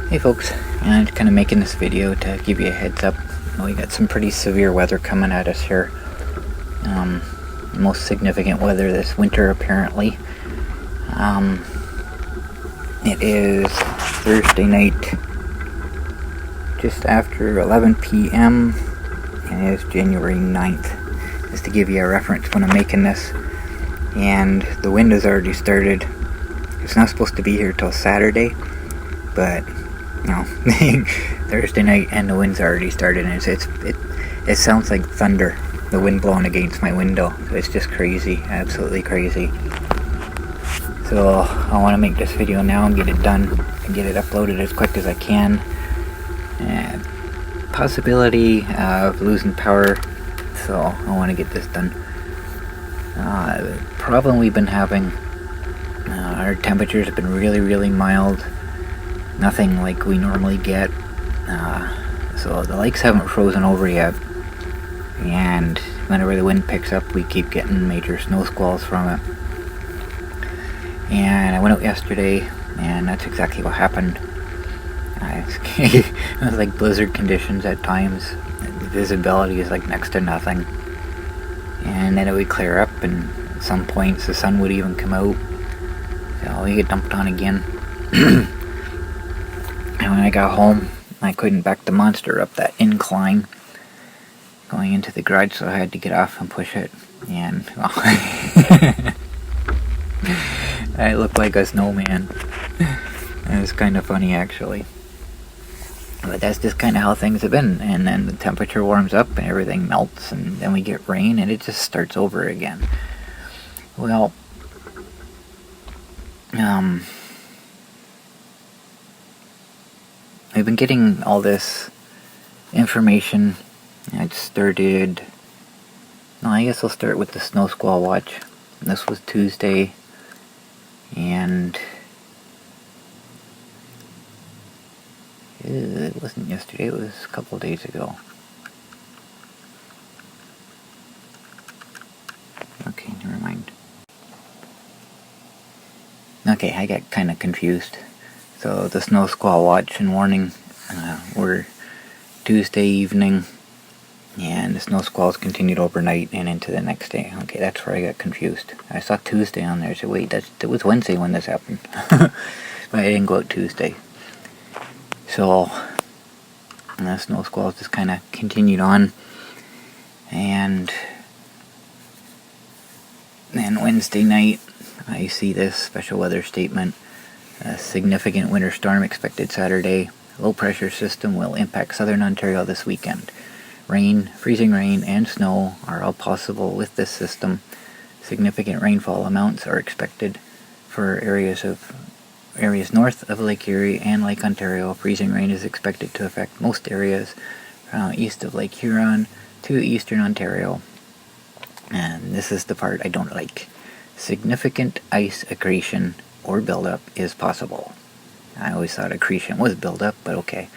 Hey folks, I'm just kind of making this video to give you a heads up. We got some pretty severe weather coming at us here. Most significant weather this winter apparently. It is Thursday night, just after 11 p.m. and it is January 9th. Just to give you a reference when I'm making this. And the wind has already started. It's not supposed to be here till Saturday, but no, Thursday night and the wind's already started, and it sounds like thunder, the wind blowing against my window. It's just crazy, absolutely crazy. So I want to make this video now and get it done and get it uploaded as quick as I can. And possibility of losing power, so I want to get this done. The problem we've been having, our temperatures have been really mild. Nothing like we normally get, so the lakes haven't frozen over yet, and whenever the wind picks up we keep getting major snow squalls from it. And I went out yesterday and that's exactly what happened. It was like blizzard conditions at times. The visibility is like next to nothing, and then it would clear up and at some points the sun would even come out, so we get dumped on again. And when I got home, I couldn't back the monster up that incline going into the garage, so I had to get off and push it. And, well, I looked like a snowman. It was kind of funny, actually. But that's just kind of how things have been. And then the temperature warms up and everything melts, and then we get rain, and it just starts over again. Well, I've been getting all this information. I started... No, I guess I'll start with the snow squall watch. This was Tuesday, and it wasn't yesterday, it was a couple of days ago. Okay, never mind. Okay, I got kind of confused. So the snow squall watch and warning were Tuesday evening, and the snow squalls continued overnight and into the next day. Okay, that's where I got confused. I saw Tuesday on there, so wait, it was Wednesday when this happened. But I didn't go out Tuesday. So the snow squalls just kind of continued on, and then Wednesday night I see this special weather statement. A significant winter storm expected Saturday. Low pressure system will impact southern Ontario this weekend. Rain, freezing rain, and snow are all possible with this system. Significant rainfall amounts are expected for areas north of Lake Erie and Lake Ontario. Freezing rain is expected to affect most areas east of Lake Huron to eastern Ontario. And this is the part I don't like. Significant ice accretion or buildup is possible. I always thought accretion was buildup, but okay.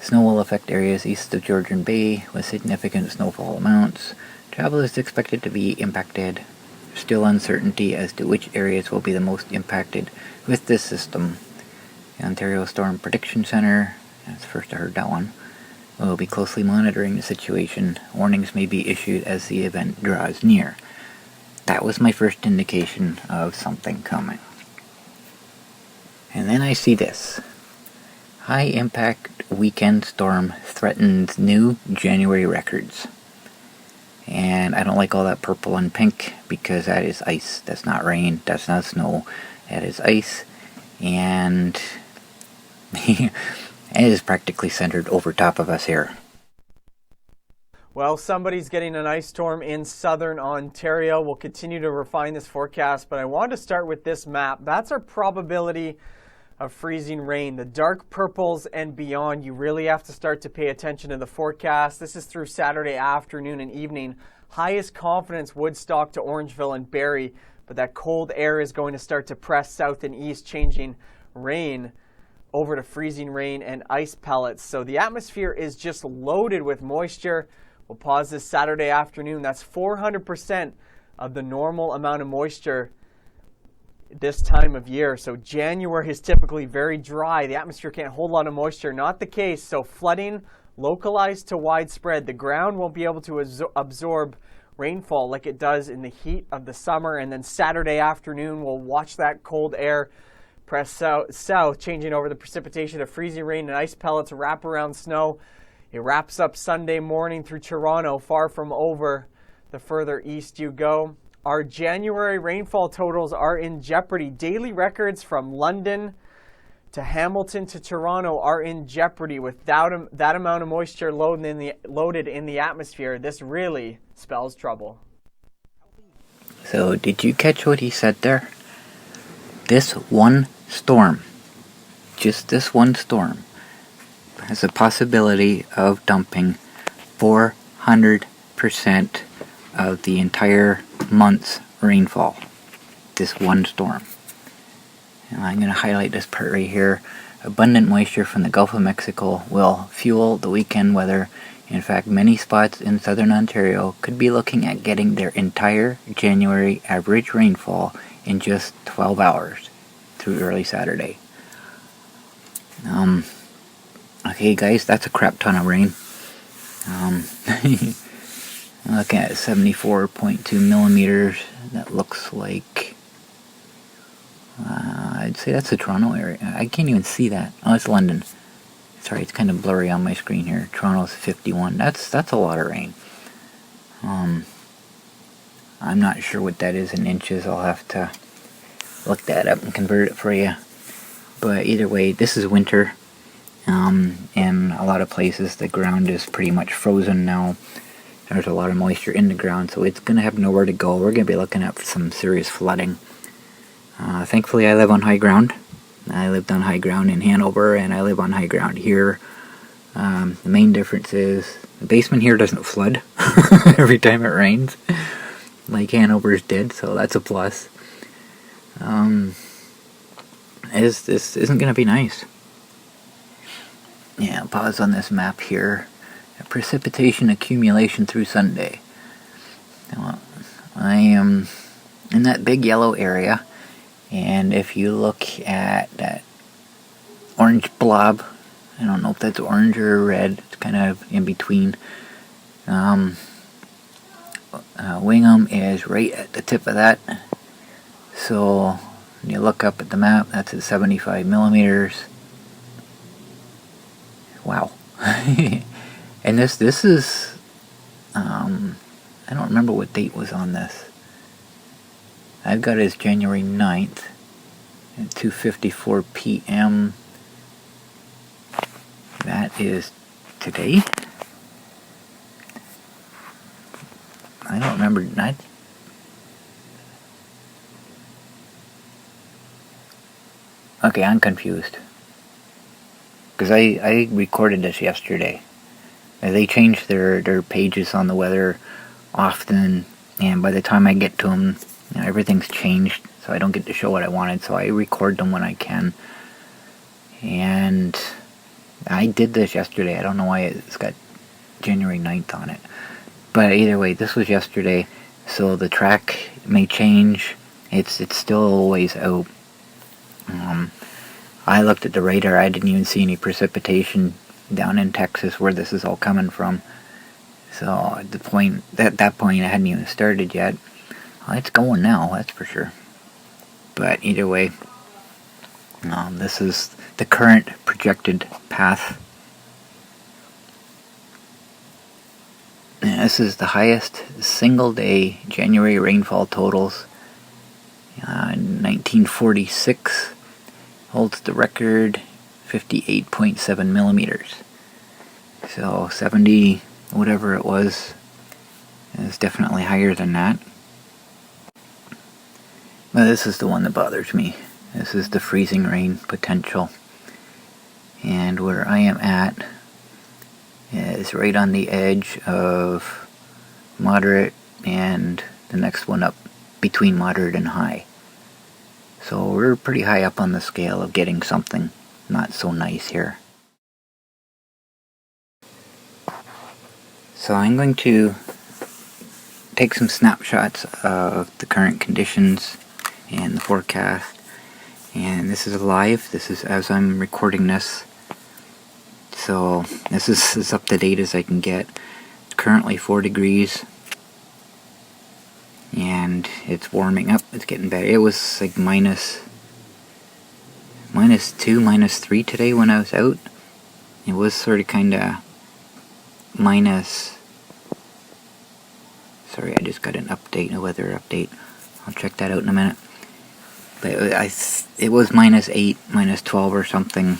Snow will affect areas east of Georgian Bay with significant snowfall amounts. Travel is expected to be impacted. Still uncertainty as to which areas will be the most impacted with this system. The Ontario Storm Prediction Center, that's the first I heard that one, will be closely monitoring the situation. Warnings may be issued as the event draws near. That was my first indication of something coming. And then I see this. High impact weekend storm threatens new January records. And I don't like all that purple and pink because that is ice. That's not rain. That's not snow. That is ice. And it is practically centered over top of us here. Well, somebody's getting an ice storm in southern Ontario. We'll continue to refine this forecast, but I wanted to start with this map. That's our probability of freezing rain. The dark purples and beyond, you really have to start to pay attention to the forecast. This is through Saturday afternoon and evening. Highest confidence Woodstock to Orangeville and Barrie, but that cold air is going to start to press south and east, changing rain over to freezing rain and ice pellets. So the atmosphere is just loaded with moisture. We'll pause this Saturday afternoon. That's 400% of the normal amount of moisture this time of year. So January is typically very dry. The atmosphere can't hold a lot of moisture. Not the case. So flooding localized to widespread. The ground won't be able to absorb rainfall like it does in the heat of the summer. And then Saturday afternoon, we'll watch that cold air press south, changing over the precipitation to freezing rain and ice pellets, wrap around snow. It wraps up Sunday morning through Toronto, far from over the further east you go. Our January rainfall totals are in jeopardy. Daily records from London to Hamilton to Toronto are in jeopardy with that amount of moisture loaded in the atmosphere. This really spells trouble. So did you catch what he said there? This one storm, just this one storm, has a possibility of dumping 400% of the entire month's rainfall. This one storm. And I'm going to highlight this part right here. Abundant moisture from the Gulf of Mexico will fuel the weekend weather. In fact, many spots in southern Ontario could be looking at getting their entire January average rainfall in just 12 hours through early Saturday. Okay guys, that's a crap ton of rain. I'm looking at 74.2 millimeters. That looks like, I'd say that's the Toronto area. I can't even see that. Oh, it's London. Sorry, it's kind of blurry on my screen here. Toronto's 51. That's a lot of rain. I'm not sure what that is in inches. I'll have to look that up and convert it for you. But either way, this is winter. In a lot of places, the ground is pretty much frozen now. There's a lot of moisture in the ground, so it's going to have nowhere to go. We're going to be looking at some serious flooding. Thankfully, I live on high ground. I lived on high ground in Hanover, and I live on high ground here. The main difference is the basement here doesn't flood every time it rains, like Hanover's did, so that's a plus. This isn't going to be nice. Yeah, pause on this map here. Precipitation accumulation through Sunday. Now, I am in that big yellow area, and if you look at that orange blob, I don't know if that's orange or red, it's kind of in between. Wingham is right at the tip of that. So when you look up at the map, that's at 75 millimeters. Wow. And this is, I don't remember what date was on this. I've got it as January 9th at 2:54 p.m. That is today? I don't remember. Okay, I'm confused. Because I recorded this yesterday. They change their pages on the weather often, and by the time I get to them, everything's changed, so I don't get to show what I wanted, so I record them when I can. And I did this yesterday. I don't know why it's got January 9th on it. But either way, this was yesterday, so the track may change. It's still a ways out. I looked at the radar. I didn't even see any precipitation down in Texas where this is all coming from. So at that point, I hadn't even started yet. Well, it's going now, that's for sure. But either way, this is the current projected path. And this is the highest single day January rainfall totals. 1946 holds the record, 58.7 millimeters. So 70, whatever it was, is definitely higher than that. But this is the one that bothers me. This is the freezing rain potential. And where I am at is right on the edge of moderate and the next one up between moderate and high. So we're pretty high up on the scale of getting something not so nice here. So I'm going to take some snapshots of the current conditions and the forecast. And this is live. This is as I'm recording this. So this is as up to date as I can get. It's currently 4 degrees. And it's warming up. It's getting better. It was like -2, -3 today when I was out. It was sort of kind of minus. Sorry, I just got an update, a weather update. I'll check that out in a minute. But it was -8, -12 or something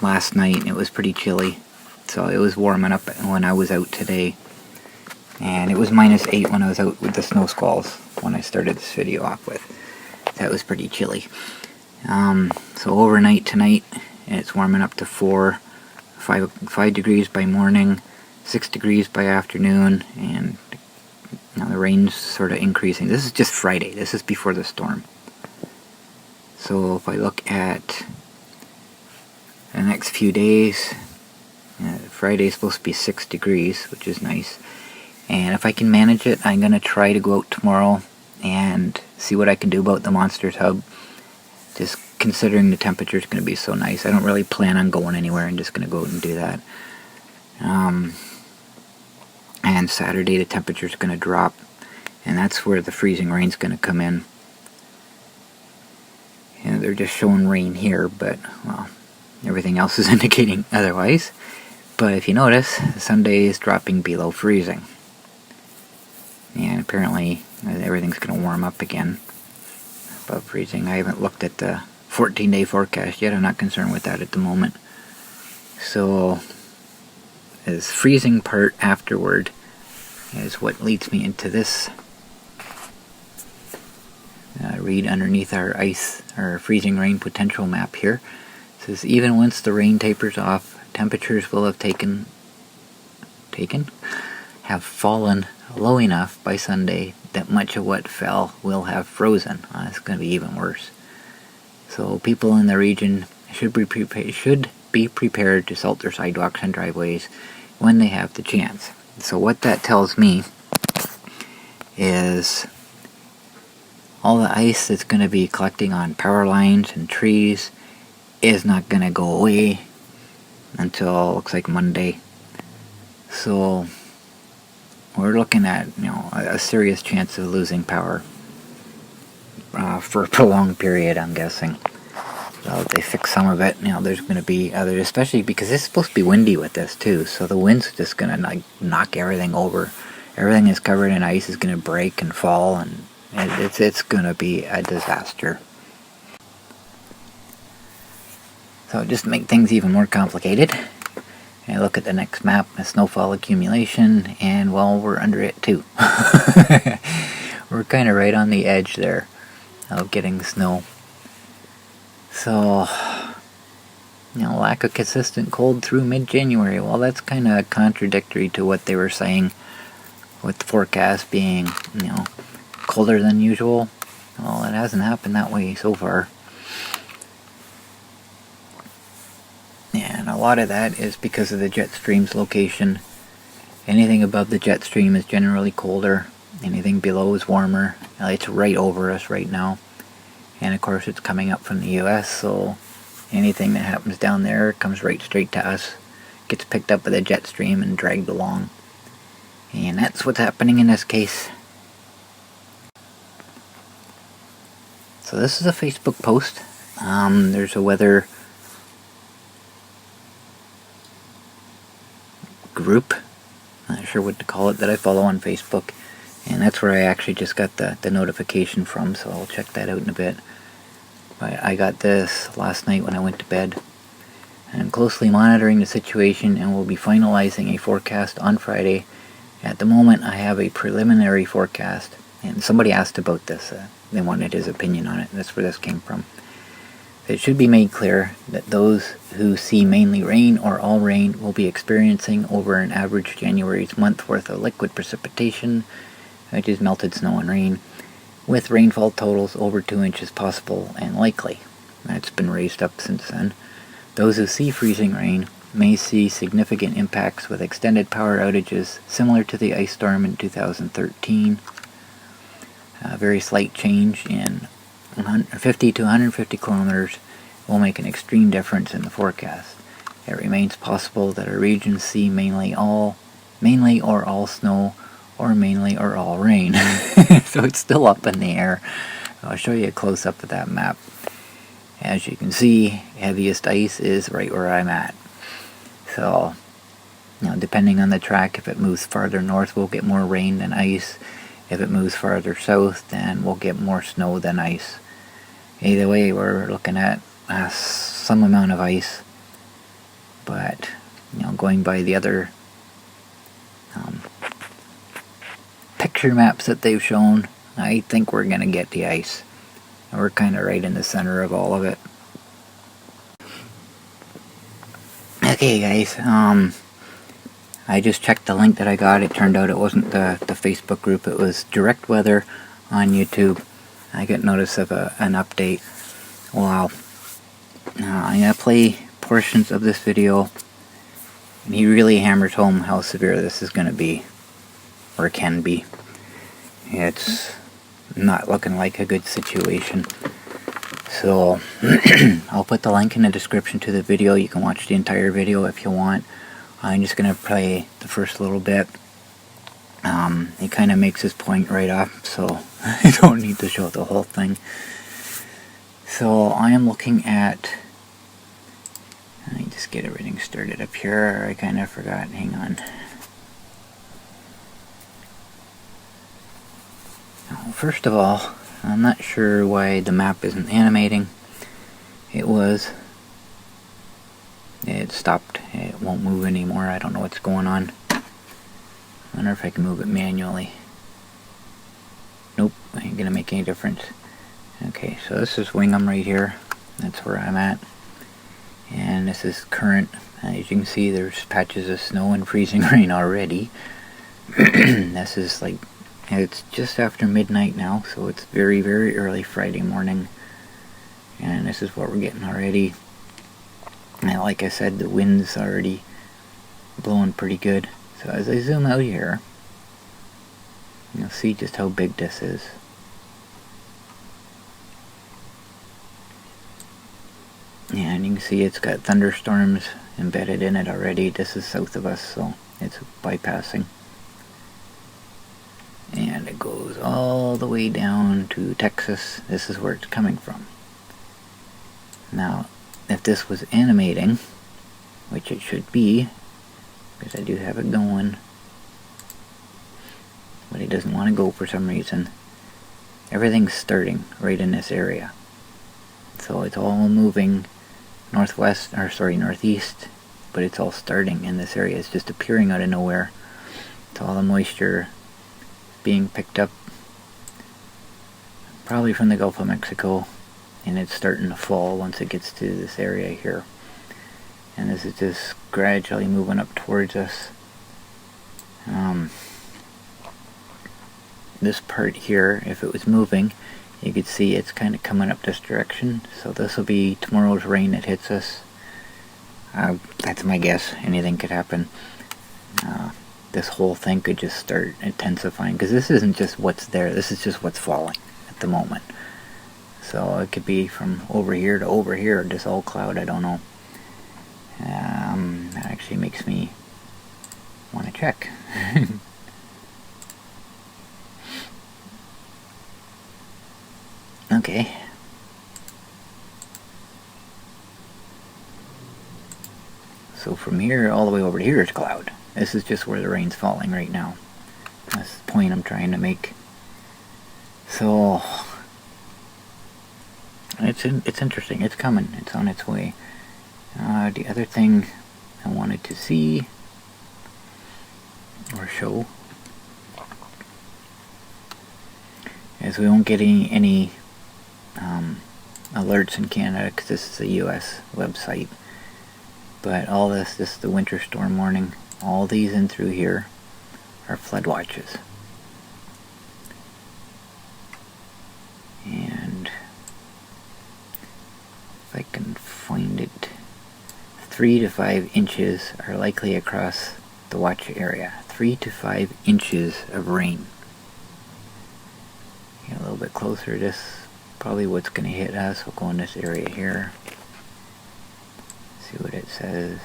last night. It was pretty chilly. So it was warming up when I was out today. And it was -8 when I was out with the snow squalls when I started this video off with. That was pretty chilly. So overnight tonight, it's warming up to 5 degrees by morning, 6 degrees by afternoon, and the rain's sort of increasing. This is just Friday. This is before the storm. So if I look at the next few days, Friday's supposed to be 6 degrees, which is nice. And if I can manage it, I'm going to try to go out tomorrow and see what I can do about the Monsters Hub. Just considering the temperature is going to be so nice. I don't really plan on going anywhere. I'm just going to go out and do that. And Saturday the temperature is going to drop. And that's where the freezing rain's going to come in. They're just showing rain here, but, well, everything else is indicating otherwise. But if you notice, Sunday is dropping below freezing. And apparently everything's going to warm up again above freezing. I haven't looked at the 14-day forecast yet. I'm not concerned with that at the moment. So this freezing part afterward is what leads me into this. Read underneath our freezing rain potential map here. It says even once the rain tapers off, temperatures will have have fallen low enough by Sunday that much of what fell will have frozen. It's going to be even worse. So people in the region should be prepared to salt their sidewalks and driveways when they have the chance. So what that tells me is all the ice that's going to be collecting on power lines and trees is not going to go away until looks like Monday. So we're looking at a serious chance of losing power for a prolonged period, I'm guessing. So if they fix some of it, there's going to be others, especially because it's supposed to be windy with this too. So the wind's just going to knock everything over. Everything is covered in ice is going to break and fall, and it's going to be a disaster. So just to make things even more complicated, I look at the next map, the snowfall accumulation, and well, we're under it too. We're kind of right on the edge there of getting snow. So, lack of consistent cold through mid-January. Well, that's kind of contradictory to what they were saying with the forecast being, colder than usual. Well, it hasn't happened that way so far. And a lot of that is because of the jet stream's location. Anything above the jet stream is generally colder. Anything below is warmer. It's right over us right now. And of course it's coming up from the US, so anything that happens down there comes right straight to us. Gets picked up by the jet stream and dragged along. And that's what's happening in this case. So this is a Facebook post. There's a weather group, not sure what to call it, that I follow on Facebook, and that's where I actually just got the notification from, so I'll check that out in a bit. But I got this last night when I went to bed. I'm closely monitoring the situation and will be finalizing a forecast on Friday. At the moment I have a preliminary forecast, and somebody asked about this. They wanted his opinion on it. That's where this came from. It should be made clear that those who see mainly rain or all rain will be experiencing over an average January's month worth of liquid precipitation, which is melted snow and rain, with rainfall totals over 2 inches possible and likely. That's been raised up since then. Those who see freezing rain may see significant impacts with extended power outages similar to the ice storm in 2013. A very slight change in 50 to 150 kilometers will make an extreme difference in the forecast. It remains possible that our regions see mainly or all snow, or mainly or all rain. So it's still up in the air. I'll show you a close-up of that map. As you can see, heaviest ice is right where I'm at. So, depending on the track, if it moves farther north, we'll get more rain than ice. If it moves farther south, then we'll get more snow than ice. Either way, we're looking at some amount of ice. But, going by the other picture maps that they've shown, I think we're going to get the ice. We're kind of right in the center of all of it. Okay, guys, I just checked the link that I got. It turned out it wasn't the Facebook group. It was Direct Weather on YouTube. I got notice of an update. Wow. I'm going to play portions of this video, and he really hammers home how severe this is going to be, or can be. It's not looking like a good situation. So I'll put the link in the description to the video. You can watch the entire video if you want. I'm just going to play the first little bit. He kind of makes his point right off, so I don't need to show the whole thing. So I am looking at... Let me just get everything started up here. I kind of forgot. Hang on. First of all, I'm not sure why the map isn't animating. It stopped. It won't move anymore. I don't know what's going on. I wonder if I can move it manually. Nope, ain't gonna make any difference. Okay, so this is Wingham right here. That's where I'm at. And this is current. As you can see, there's patches of snow and freezing rain already. This is like... It's just after midnight now, so it's very, very early Friday morning. And this is what we're getting already. And like I said, the wind's already blowing pretty good. So as I zoom out here, you'll see just how big this is. And you can see it's got thunderstorms embedded in it already. This is south of us, so it's bypassing. And it goes all the way down to Texas. This is where it's coming from. Now, if this was animating, which it should be, because I do have it going, but it doesn't want to go for some reason, everything's starting right in this area. So it's all moving northeast, but it's all starting in this area. It's just appearing out of nowhere. It's all the moisture being picked up probably from the Gulf of Mexico, and it's starting to fall once it gets to this area here. And this is just gradually moving up towards us. This part here, if it was moving, you could see it's kind of coming up this direction. So this will be tomorrow's rain that hits us. That's my guess. Anything could happen. This whole thing could just start intensifying, because this isn't just what's there, this is just what's falling at the moment. So it could be from over here to over here, just all cloud, I don't know. That actually makes me want to check. Okay. So from here all the way over to here is cloud. This is just where the rain's falling right now. That's the point I'm trying to make. So it's interesting. It's coming. It's on its way. The other thing I wanted to see or show is we won't get any alerts in Canada because this is a US website. But all this is the winter storm warning. All these in through here are flood watches. And if I can find it, 3 to 5 inches are likely across the watch area. 3 to 5 inches of rain. Get a little bit closer to this probably what's going to hit us. We'll go in this area here. See what it says.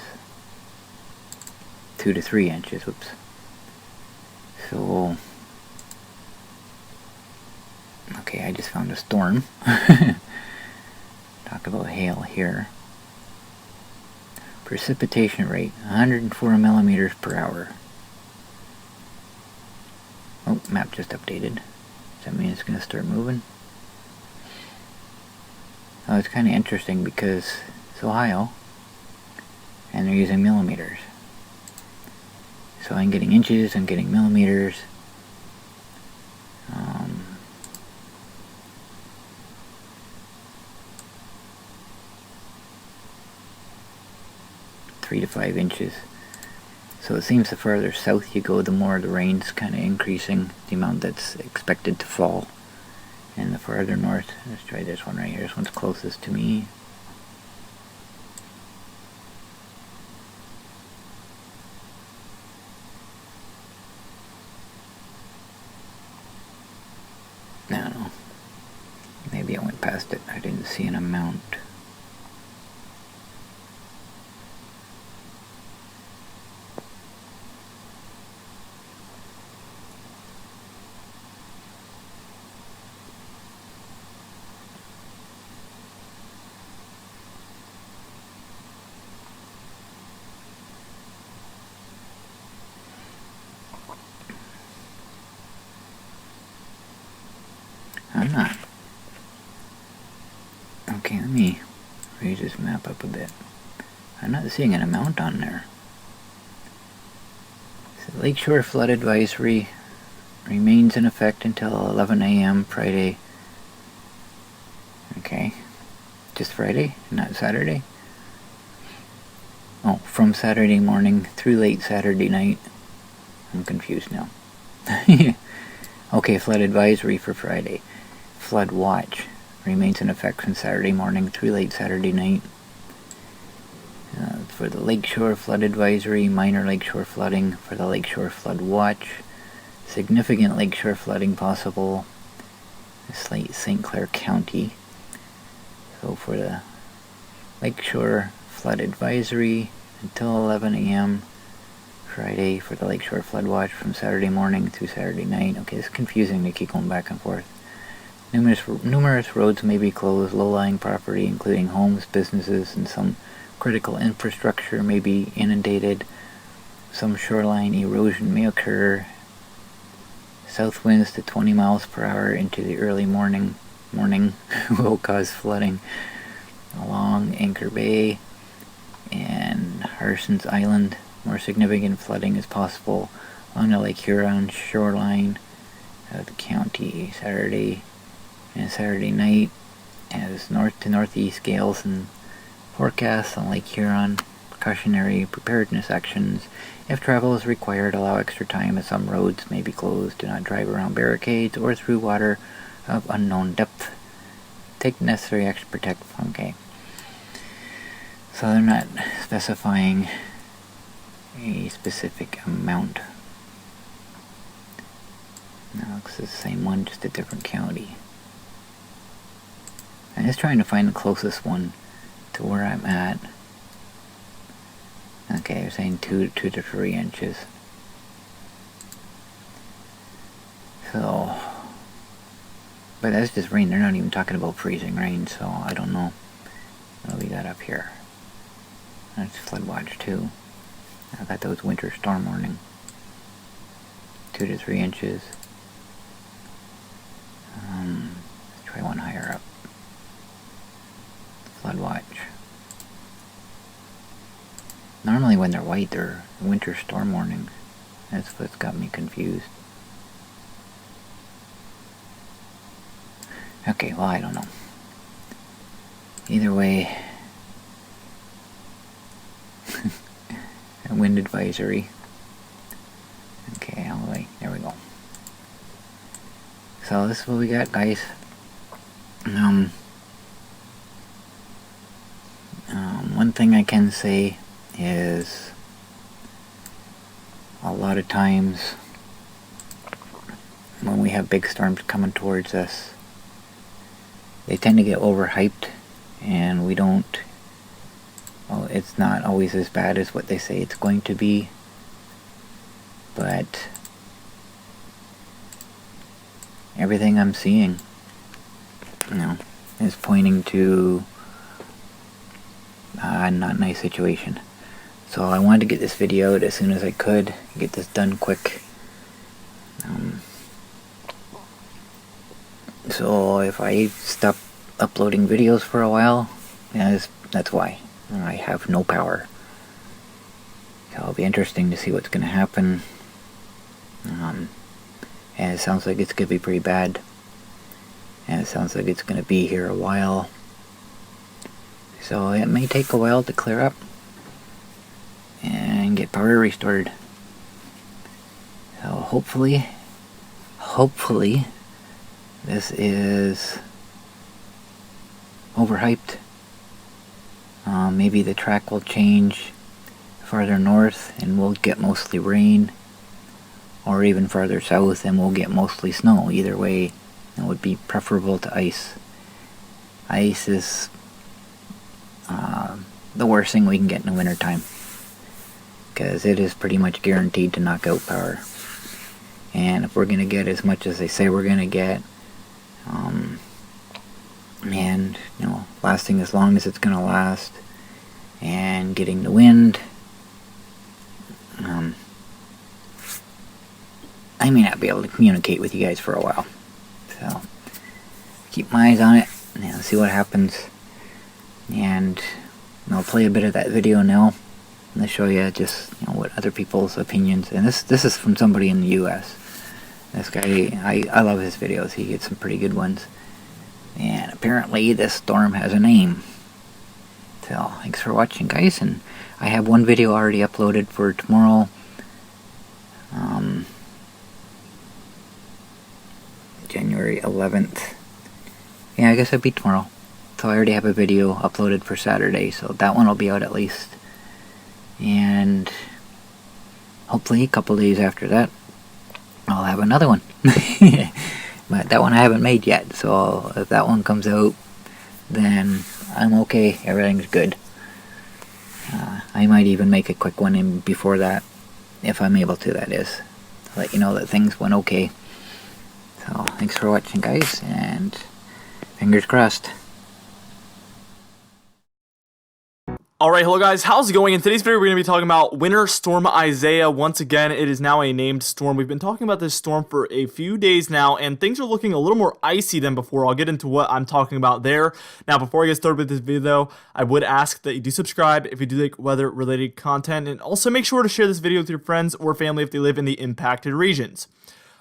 2 to 3 inches. Whoops. So, okay, I just found a storm. Talk about hail here. Precipitation rate, 104 millimeters per hour. Oh, map just updated. Does that mean it's going to start moving? Oh, it's kind of interesting because it's Ohio, and they're using millimeters. So I'm getting inches, I'm getting millimeters. 3 to 5 inches. So it seems the further south you go, the more the rain's kind of increasing, the amount that's expected to fall. And the farther north, let's try this one right here. This one's closest to me. I don't know. Maybe I went past it. I didn't see an amount. I'm not. Okay, let me raise this map up a bit. I'm not seeing an amount on there. So Lakeshore Flood Advisory remains in effect until 11 a.m. Friday. Okay. Just Friday, not Saturday? Oh, from Saturday morning through late Saturday night. I'm confused now. Okay, flood advisory for Friday. Flood watch remains in effect from Saturday morning through late Saturday night. For the Lakeshore Flood Advisory, minor lakeshore flooding. For the Lakeshore Flood Watch, significant lakeshore flooding possible. St. Clair County. So for the Lakeshore Flood Advisory until 11 a.m. Friday. For the Lakeshore Flood Watch from Saturday morning through Saturday night. Okay, it's confusing to keep going back and forth. Numerous roads may be closed. Low-lying property, including homes, businesses, and some critical infrastructure may be inundated. Some shoreline erosion may occur. South winds to 20 miles per hour into the early morning will cause flooding along Anchor Bay and Harson's Island. More significant flooding is possible on the Lake Huron shoreline of the county Saturday and Saturday night, as north to northeast gales and forecasts on Lake Huron. Precautionary preparedness actions. If travel is required, allow extra time as some roads may be closed. Do not drive around barricades or through water of unknown depth. Take the necessary action to protect. Okay. So they're not specifying a specific amount. No, it's the same one, just a different county. I'm just trying to find the closest one to where I'm at. Okay, they're saying 2 to 3 inches. So, but that's just rain. They're not even talking about freezing rain, so I don't know. What do we got up here? That's flood watch too. I thought that was winter storm warning. 2 to 3 inches. Let's try one higher up. Flood watch. Normally when they're white, they're winter storm warnings. That's what's got me confused. Okay, well, I don't know. Either way, a wind advisory. Okay, all the way. There we go. So this is what we got, guys. One thing I can say is a lot of times when we have big storms coming towards us, they tend to get overhyped, and we don't, well, it's not always as bad as what they say it's going to be, but everything I'm seeing, is pointing to a not nice situation. So I wanted to get this video out as soon as I could, get this done quick. So if I stop uploading videos for a while, that's why. I have no power. So it'll be interesting to see what's going to happen. And it sounds like it's going to be pretty bad. And it sounds like it's going to be here a while. So it may take a while to clear up and get power restored. So hopefully this is overhyped. Maybe the track will change farther north and we'll get mostly rain, or even farther south and we'll get mostly snow. Either way, it would be preferable to ice. Ice is the worst thing we can get in the wintertime, because it is pretty much guaranteed to knock out power. And if we're going to get as much as they say we're going to get, and lasting as long as it's going to last, and getting the wind, I may not be able to communicate with you guys for a while. So keep my eyes on it and see what happens. And I'll play a bit of that video now and show you just what other people's opinions. And this is from somebody in the U.S. This guy, I love his videos. He gets some pretty good ones. And apparently this storm has a name. So thanks for watching, guys. And I have one video already uploaded for tomorrow. January 11th. Yeah, I guess it'd be tomorrow. So I already have a video uploaded for Saturday, so that one will be out at least. And hopefully a couple days after that, I'll have another one. But that one I haven't made yet, so if that one comes out, then I'm okay. Everything's good. I might even make a quick one in before that, if I'm able to, that is. To let you know that things went okay. So thanks for watching, guys, and fingers crossed. Alright, hello guys, how's it going? In today's video we're going to be talking about Winter Storm Isaiah. Once again, it is now a named storm. We've been talking about this storm for a few days now, and things are looking a little more icy than before. I'll get into what I'm talking about there. Now, before I get started with this video, I would ask that you do subscribe if you do like weather-related content, and also make sure to share this video with your friends or family if they live in the impacted regions.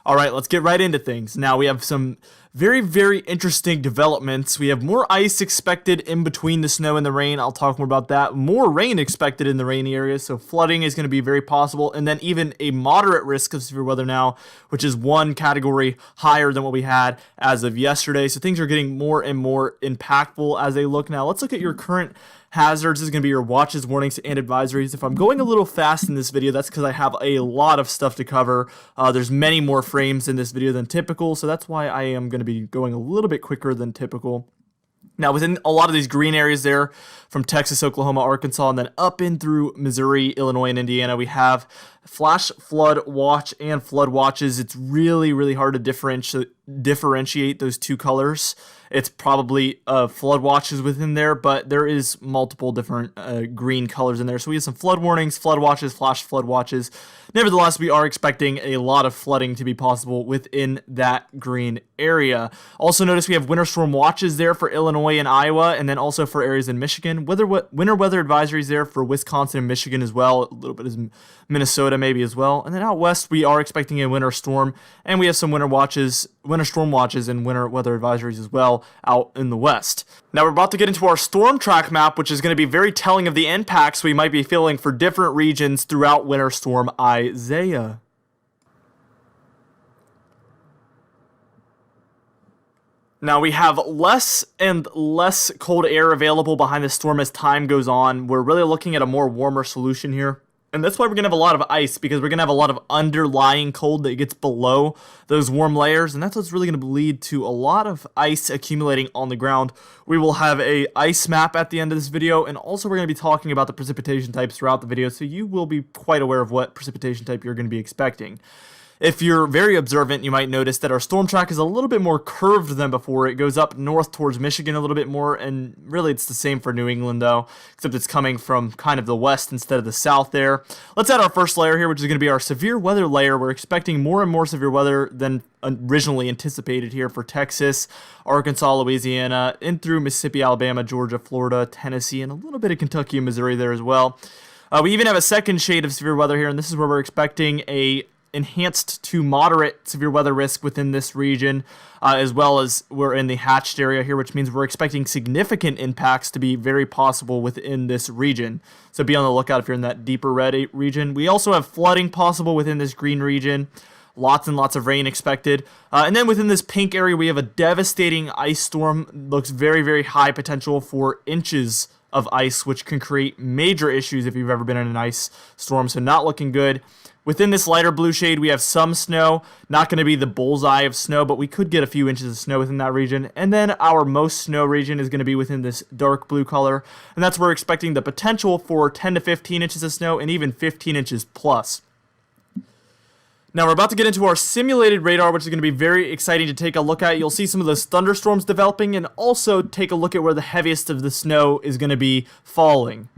Alright, let's get right into things. Now, we have some very, very interesting developments. We have more ice expected in between the snow and the rain. I'll talk more about that. More rain expected in the rainy areas, so flooding is going to be very possible. And then even a moderate risk of severe weather now, which is one category higher than what we had as of yesterday. So things are getting more and more impactful as they look now. Let's look at your current hazards. This is going to be your watches, warnings, and advisories. If I'm going a little fast in this video, that's because I have a lot of stuff to cover. There's many more frames in this video than typical, so that's why I am going to be going a little bit quicker than typical. Now, within a lot of these green areas there, from Texas, Oklahoma, Arkansas, and then up in through Missouri, Illinois, and Indiana, we have flash flood watch and flood watches. It's really, really hard to differentiate those two colors. It's probably flood watches within there, but there is multiple different green colors in there. So we have some flood warnings, flood watches, flash flood watches. Nevertheless, we are expecting a lot of flooding to be possible within that green area. Also notice we have winter storm watches there for Illinois and Iowa, and then also for areas in Michigan. Winter weather advisories there for Wisconsin and Michigan as well. A little bit of Minnesota maybe as well. And then out west, we are expecting a winter storm, and we have some winter storm watches and winter weather advisories as well out in the west. Now we're about to get into our storm track map, which is going to be very telling of the impacts we might be feeling for different regions throughout Winter Storm Isaiah. Now we have less and less cold air available behind the storm as time goes on. We're really looking at a more warmer solution here. And that's why we're going to have a lot of ice, because we're going to have a lot of underlying cold that gets below those warm layers, and that's what's really going to lead to a lot of ice accumulating on the ground. We will have a ice map at the end of this video, and also we're going to be talking about the precipitation types throughout the video, so you will be quite aware of what precipitation type you're going to be expecting. If you're very observant, you might notice that our storm track is a little bit more curved than before. It goes up north towards Michigan a little bit more, and really it's the same for New England though, except it's coming from kind of the west instead of the south there. Let's add our first layer here, which is going to be our severe weather layer. We're expecting more and more severe weather than originally anticipated here for Texas, Arkansas, Louisiana, in through Mississippi, Alabama, Georgia, Florida, Tennessee, and a little bit of Kentucky and Missouri there as well. We even have a second shade of severe weather here, and this is where we're expecting a enhanced to moderate severe weather risk within this region, as well as we're in the hatched area here, which means we're expecting significant impacts to be very possible within this region. So be on the lookout if you're in that deeper red region. We also have flooding possible within this green region. Lots and lots of rain expected. And then within this pink area, we have a devastating ice storm. Looks very, very high potential for inches of ice, which can create major issues if you've ever been in an ice storm. So not looking good. Within this lighter blue shade, we have some snow. Not going to be the bullseye of snow, but we could get a few inches of snow within that region. And then our most snow region is going to be within this dark blue color. And that's where we're expecting the potential for 10 to 15 inches of snow and even 15 inches plus. Now we're about to get into our simulated radar, which is going to be very exciting to take a look at. You'll see some of those thunderstorms developing and also take a look at where the heaviest of the snow is going to be falling.